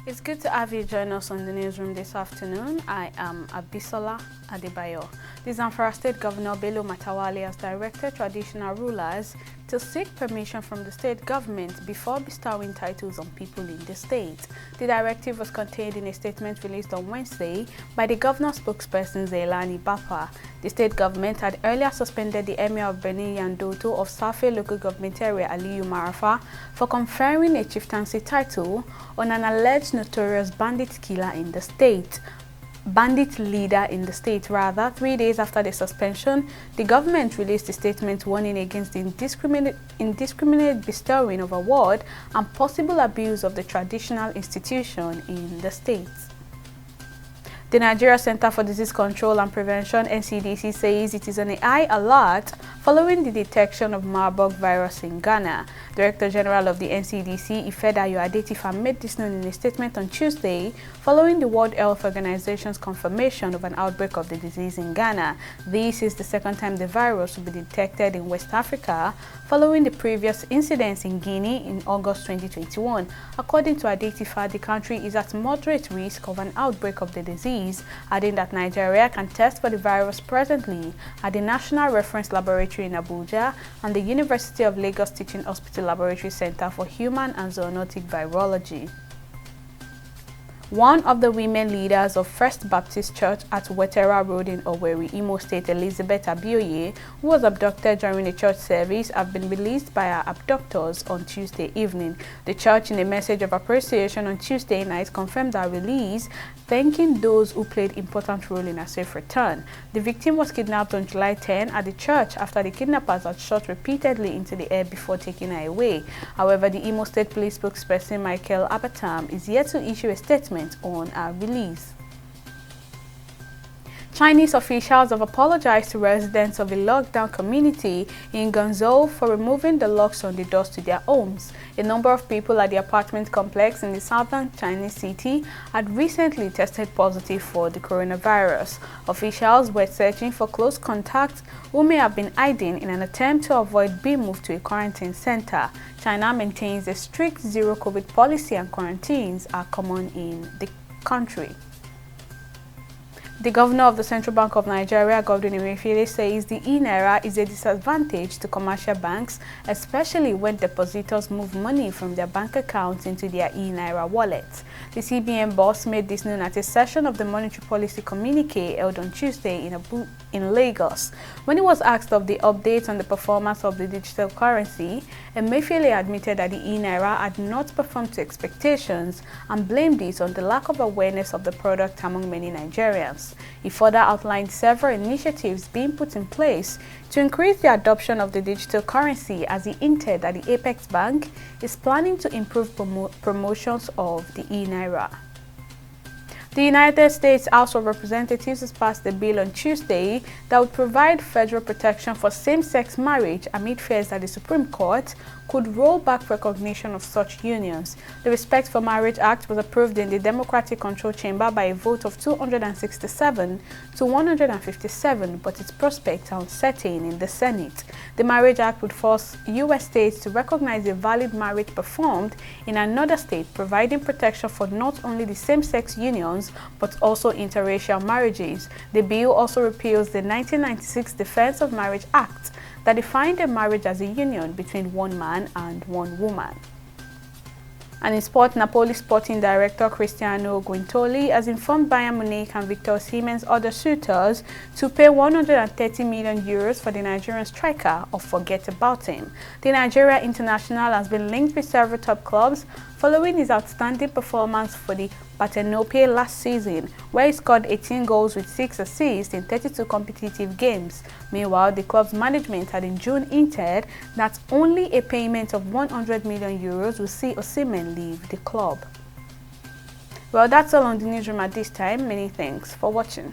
It's good to have you join us on the newsroom this afternoon. I am Abisola Adebayo. The Zamfara State Governor Bello Matawalle has directed traditional rulers to seek permission from the state government before bestowing titles on people in the state. The directive was contained in a statement released on Wednesday by the governor's spokesperson Zailani Bapa. The state government had earlier suspended the Emir of Benin Yandoto of Safe local government area Aliyu Marafa for conferring a chieftaincy title on an alleged notorious bandit leader in the state. 3 days after the suspension, the government released a statement warning against the indiscriminate bestowing of award and possible abuse of the traditional institution in the state. The Nigeria Center for Disease Control and Prevention (NCDC) says it is on a high alert following the detection of Marburg virus in Ghana. Director General of the NCDC, Ifedayo Adetifa, made this known in a statement on Tuesday following the World Health Organization's confirmation of an outbreak of the disease in Ghana. This is the second time the virus will be detected in West Africa following the previous incidents in Guinea in August 2021. According to Adetifa, the country is at moderate risk of an outbreak of the disease, adding that Nigeria can test for the virus presently at the National Reference Laboratory in Abuja and the University of Lagos Teaching Hospital Laboratory Center for Human and Zoonotic Virology. One of the women leaders of First Baptist Church at Wetera Road in Owerri, Imo State, Elizabeth Abioye, who was abducted during a church service, have been released by her abductors on Tuesday evening. The church, in a message of appreciation on Tuesday night, confirmed her release, thanking those who played important role in her safe return. The victim was kidnapped on July 10 at the church after the kidnappers had shot repeatedly into the air before taking her away. However, the Imo State Police spokesperson Michael Abatam is yet to issue a statement on her release. Chinese officials have apologized to residents of a lockdown community in Guangzhou for removing the locks on the doors to their homes. A number of people at the apartment complex in the southern Chinese city had recently tested positive for the coronavirus. Officials were searching for close contacts who may have been hiding in an attempt to avoid being moved to a quarantine center. China maintains a strict zero-COVID policy and quarantines are common in the country. The governor of the Central Bank of Nigeria, Godwin Emefiele, says the e-naira is a disadvantage to commercial banks, especially when depositors move money from their bank accounts into their e-naira wallets. The CBN boss made this known at a session of the Monetary Policy Communique held on Tuesday in Lagos. When he was asked of the updates on the performance of the digital currency, Emefiele admitted that the e-naira had not performed to expectations and blamed this on the lack of awareness of the product among many Nigerians. He further outlined several initiatives being put in place to increase the adoption of the digital currency, as he hinted that the Apex Bank is planning to improve promotions of the e-naira. The United States House of Representatives has passed a bill on Tuesday that would provide federal protection for same-sex marriage amid fears that the Supreme Court could roll back recognition of such unions. The Respect for Marriage Act was approved in the Democratic-controlled chamber by a vote of 267 to 157, but its prospects are uncertain in the Senate. The Marriage Act would force U.S. states to recognize a valid marriage performed in another state, providing protection for not only the same-sex unions but also interracial marriages. The bill also repeals the 1996 Defense of Marriage Act that defined a marriage as a union between one man and one woman. And in sport, Napoli sporting director Cristiano Guintoli has informed Bayern Munich and Victor Osimhen's other suitors to pay 130 million euros for the Nigerian striker or forget about him. The Nigeria international has been linked with several top clubs following his outstanding performance for the Partenope last season, where he scored 18 goals with 6 assists in 32 competitive games. Meanwhile, the club's management had in June hinted that only a payment of 100 million euros will see Osimhen leave the club. Well, that's all on the newsroom at this time. Many thanks for watching.